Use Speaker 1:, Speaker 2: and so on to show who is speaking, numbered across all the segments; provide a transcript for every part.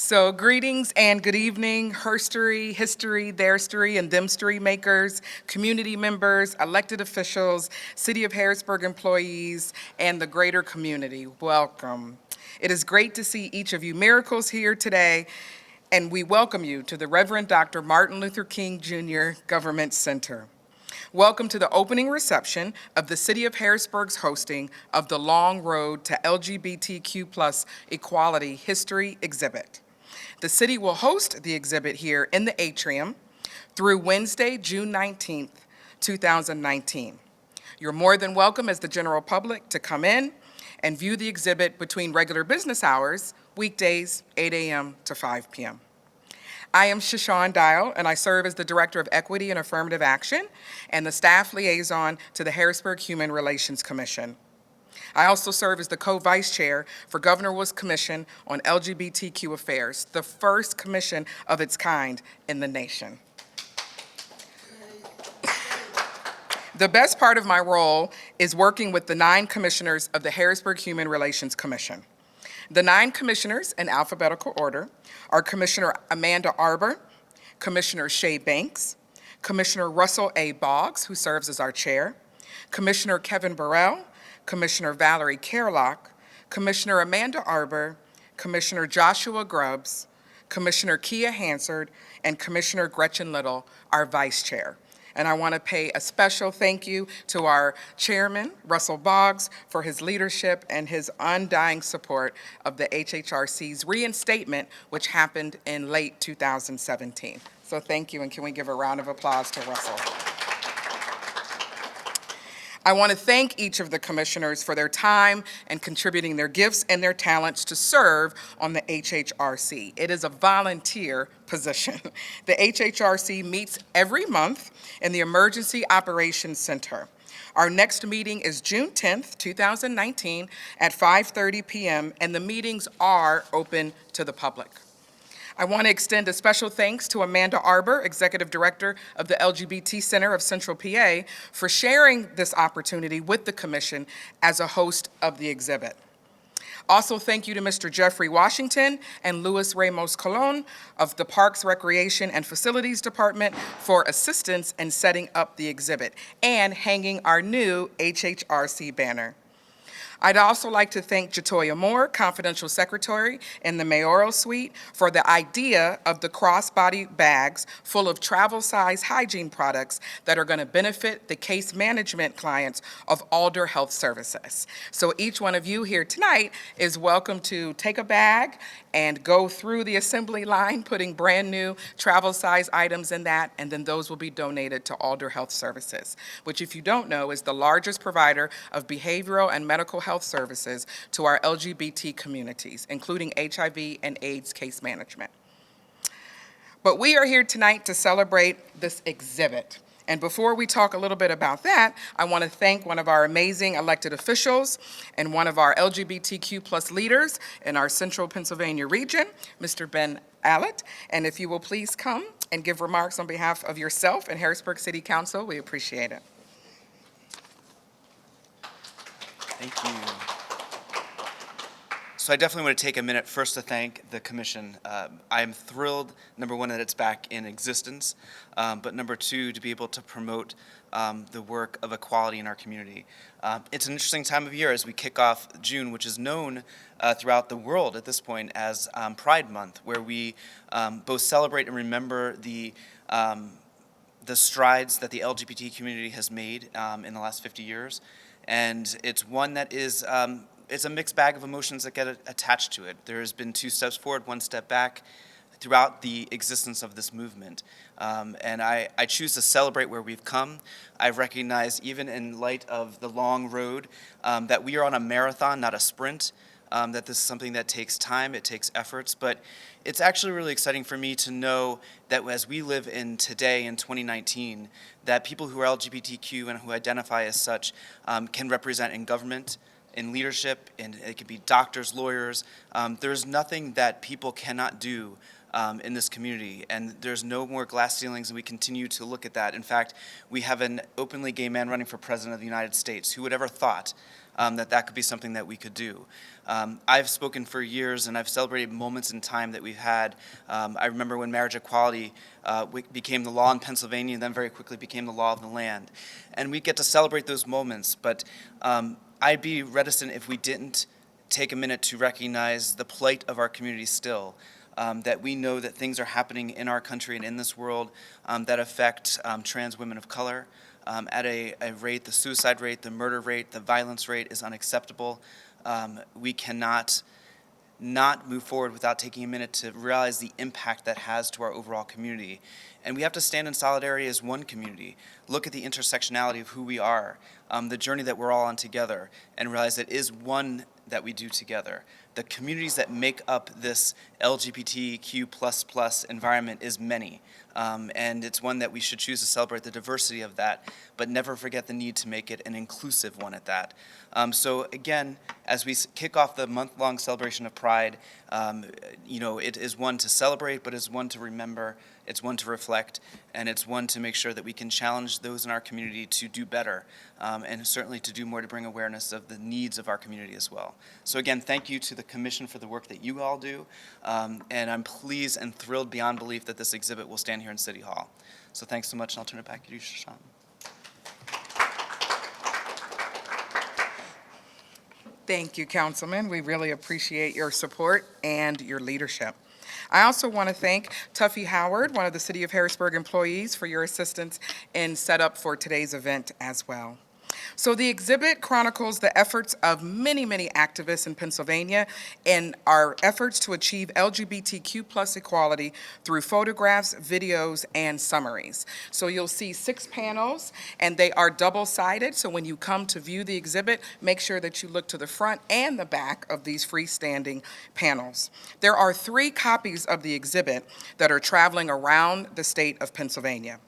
Speaker 1: So greetings and good evening, herstory, history, theirstory, and themstory makers, community members, elected officials, City of Harrisburg employees, and the greater community. Welcome. It is great to see each of you miracles here today, and we welcome you to the Reverend Dr. Martin Luther King Jr. Government Center. Welcome to the opening reception of the City of Harrisburg's hosting of the Long Road to LGBTQ+ Equality History exhibit. The city will host the exhibit here in the atrium through Wednesday, June 19th, 2019. You're more than welcome as the general public to come in and view the exhibit between regular business hours, weekdays, 8 a.m. to 5 p.m. I am Shashawn Dial, and I serve as the Director of Equity and Affirmative Action and the Staff Liaison to the Harrisburg Human Relations Commission. I also serve as the co-vice chair for Governor Wood's Commission on LGBTQ Affairs, the first commission of its kind in the nation. The best part of my role is working with the 9 commissioners of the Harrisburg Human Relations Commission. The 9 commissioners, in alphabetical order, are Commissioner Amanda Arbor, Commissioner Shay Banks, Commissioner Russell A. Boggs, who serves as our chair, Commissioner Kevin Burrell, Commissioner Valerie Kerlock, Commissioner Amanda Arbor, Commissioner Joshua Grubbs, Commissioner Kia Hansard, and Commissioner Gretchen Little, our vice chair. And I want to pay a special thank you to our chairman, Russell Boggs, for his leadership and his undying support of the HHRC's reinstatement, which happened in late 2017. So thank you, and can we give a round of applause to Russell? I want to thank each of the commissioners for their time and contributing their gifts and their talents to serve on the HHRC. It is a volunteer position. The HHRC meets every month in the Emergency Operations Center. Our next meeting is June 10th, 2019 at 5:30 p.m., and the meetings are open to the public. I want to extend a special thanks to Amanda Arbor, Executive Director of the LGBT Center of Central PA, for sharing this opportunity with the Commission as a host of the exhibit. Also, thank you to Mr. Jeffrey Washington and Luis Ramos Colon of the Parks, Recreation, and Facilities Department for assistance in setting up the exhibit and hanging our new HHRC banner. I'd also like to thank Jatoya Moore, Confidential Secretary in the Mayoral Suite, for the idea of the crossbody bags full of travel-size hygiene products that are going to benefit the case management clients of Alder Health Services. So each one of you here tonight is welcome to take a bag and go through the assembly line, putting brand new travel-size items in that, and then those will be donated to Alder Health Services, which, if you don't know, is the largest provider of behavioral and medical health services to our LGBT communities, including HIV and AIDS case management. But we are here tonight to celebrate this exhibit. And before we talk a little bit about that, I want to thank one of our amazing elected officials and one of our LGBTQ+ leaders in our central Pennsylvania region, Mr. Ben Allett. And if you will please come and give remarks on behalf of yourself and Harrisburg City Council, we appreciate it.
Speaker 2: Thank you. So I definitely want to take a minute first to thank the commission. I am thrilled, number one, that it's back in existence, but number two, to be able to promote the work of equality in our community. It's an interesting time of year as we kick off June, which is known throughout the world at this point as Pride Month, where we both celebrate and remember the strides that the LGBT community has made in the last 50 years. And it's one that is it's a mixed bag of emotions that get attached to it. There has been 2 steps forward, 1 step back throughout the existence of this movement. And I choose to celebrate where we've come. I recognize, even in light of the long road, that we are on a marathon, not a sprint, that this is something that takes time, it takes efforts, but it's actually really exciting for me to know that as we live in today, in 2019, that people who are LGBTQ and who identify as such can represent in government, in leadership, and it could be doctors, lawyers. There's nothing that people cannot do in this community, and there's no more glass ceilings, and we continue to look at that. In fact, we have an openly gay man running for president of the United States. Who would ever thought that could be something that we could do. I've spoken for years, and I've celebrated moments in time that we've had. I remember when marriage equality became the law in Pennsylvania, and then very quickly became the law of the land. And we get to celebrate those moments, but I'd be reticent if we didn't take a minute to recognize the plight of our community still. That we know that things are happening in our country and in this world that affect trans women of color at a rate, the suicide rate, the murder rate, the violence rate is unacceptable. We cannot not move forward without taking a minute to realize the impact that has to our overall community. And we have to stand in solidarity as one community, look at the intersectionality of who we are, the journey that we're all on together, and realize that it is one that we do together. The communities that make up this LGBTQ++ environment is many, and it's one that we should choose to celebrate the diversity of that, but never forget the need to make it an inclusive one at that. So again, as we kick off the month-long celebration of Pride, it is one to celebrate, but it's one to remember, it's one to reflect, and it's one to make sure that we can challenge those in our community to do better, and certainly to do more to bring awareness of the needs of our community as well. So again, thank you to the Commission for the work that you all do, and I'm pleased and thrilled beyond belief that this exhibit will stand here in City Hall. So thanks so much, and I'll turn it back to you, Shashan.
Speaker 1: Thank you, Councilman. We really appreciate your support and your leadership. I also want to thank Tuffy Howard, one of the City of Harrisburg employees, for your assistance in setup for today's event as well. So the exhibit chronicles the efforts of many, many activists in Pennsylvania in our efforts to achieve LGBTQ+ equality through photographs, videos, and summaries. So you'll see 6 panels, and they are double-sided, so when you come to view the exhibit, make sure that you look to the front and the back of these freestanding panels. There are 3 copies of the exhibit that are traveling around the state of Pennsylvania.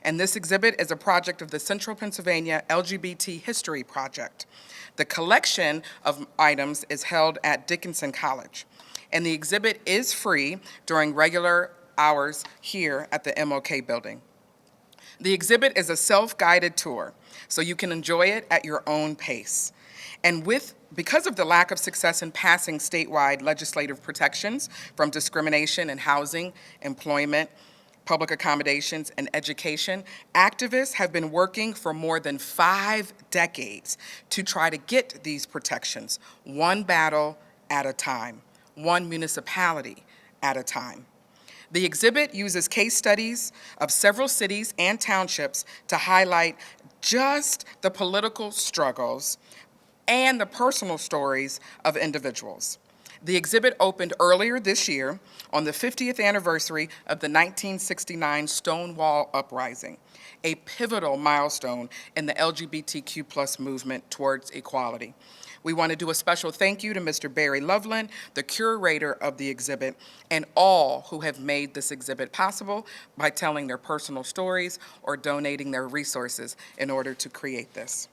Speaker 1: And this exhibit is a project of the Central Pennsylvania LGBT History Project. The collection of items is held at Dickinson College, and the exhibit is free during regular hours here at the MLK building. The exhibit is a self-guided tour, so you can enjoy it at your own pace. And because of the lack of success in passing statewide legislative protections from discrimination in housing, employment, public accommodations, and education, activists have been working for more than 5 decades to try to get these protections, one battle at a time, one municipality at a time. The exhibit uses case studies of several cities and townships to highlight just the political struggles and the personal stories of individuals. The exhibit opened earlier this year on the 50th anniversary of the 1969 Stonewall Uprising, a pivotal milestone in the LGBTQ+ movement towards equality. We want to do a special thank you to Mr. Barry Loveland, the curator of the exhibit, and all who have made this exhibit possible by telling their personal stories or donating their resources in order to create this.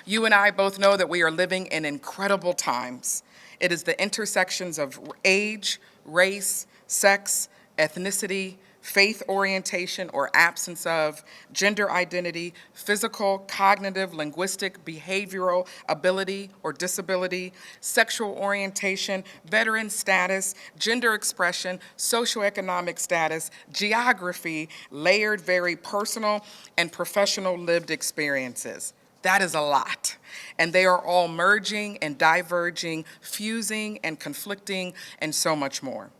Speaker 1: You and I both know that we are living in incredible times. It is the intersections of age, race, sex, ethnicity, faith orientation or absence of, gender identity, physical, cognitive, linguistic, behavioral ability or disability, sexual orientation, veteran status, gender expression, socioeconomic status, geography, layered, very personal, and professional lived experiences. That is a lot. And they are all merging and diverging, fusing and conflicting, and so much more.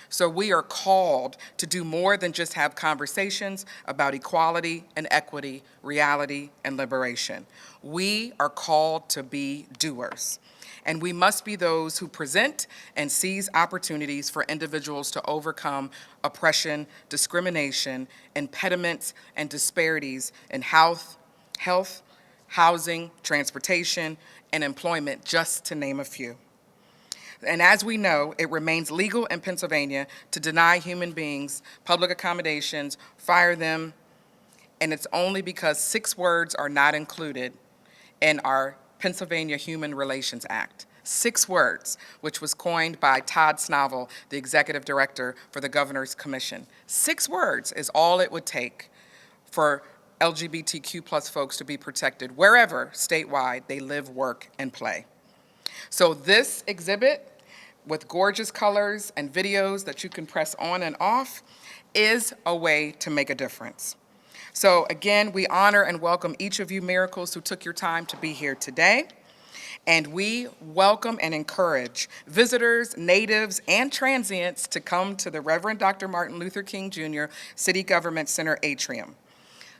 Speaker 1: So we are called to do more than just have conversations about equality and equity, reality and liberation. We are called to be doers. And we must be those who present and seize opportunities for individuals to overcome oppression, discrimination, impediments, and disparities in health, housing, transportation, and employment, just to name a few. And as we know, it remains legal in Pennsylvania to deny human beings public accommodations, fire them, and it's only because 6 words are not included in our Pennsylvania Human Relations Act. 6 words, which was coined by Todd Snovel, the executive director for the Governor's Commission. 6 words is all it would take for LGBTQ+ folks to be protected wherever statewide they live, work, and play. So this exhibit, with gorgeous colors and videos that you can press on and off, is a way to make a difference. So again, we honor and welcome each of you miracles who took your time to be here today. And we welcome and encourage visitors, natives, and transients to come to the Reverend Dr. Martin Luther King Jr. City Government Center atrium.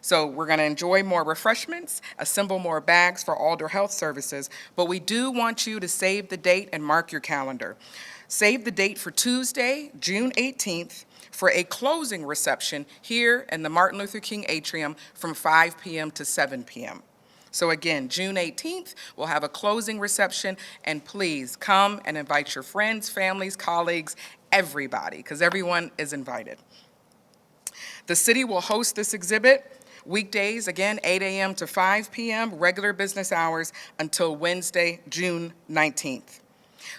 Speaker 1: So we're going to enjoy more refreshments, assemble more bags for Alder Health Services, but we do want you to save the date and mark your calendar. Save the date for Tuesday, June 18th, for a closing reception here in the Martin Luther King atrium from 5 p.m. to 7 p.m. So again, June 18th, we'll have a closing reception, and please come and invite your friends, families, colleagues, everybody, because everyone is invited. The city will host this exhibit weekdays, again, 8 a.m. to 5 p.m., regular business hours until Wednesday, June 19th.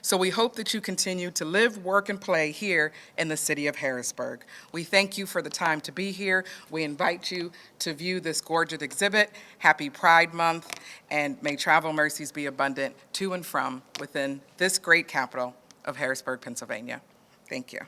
Speaker 1: So we hope that you continue to live, work, and play here in the city of Harrisburg. We thank you for the time to be here. We invite you to view this gorgeous exhibit. Happy Pride Month, and may travel mercies be abundant to and from within this great capital of Harrisburg, Pennsylvania. Thank you.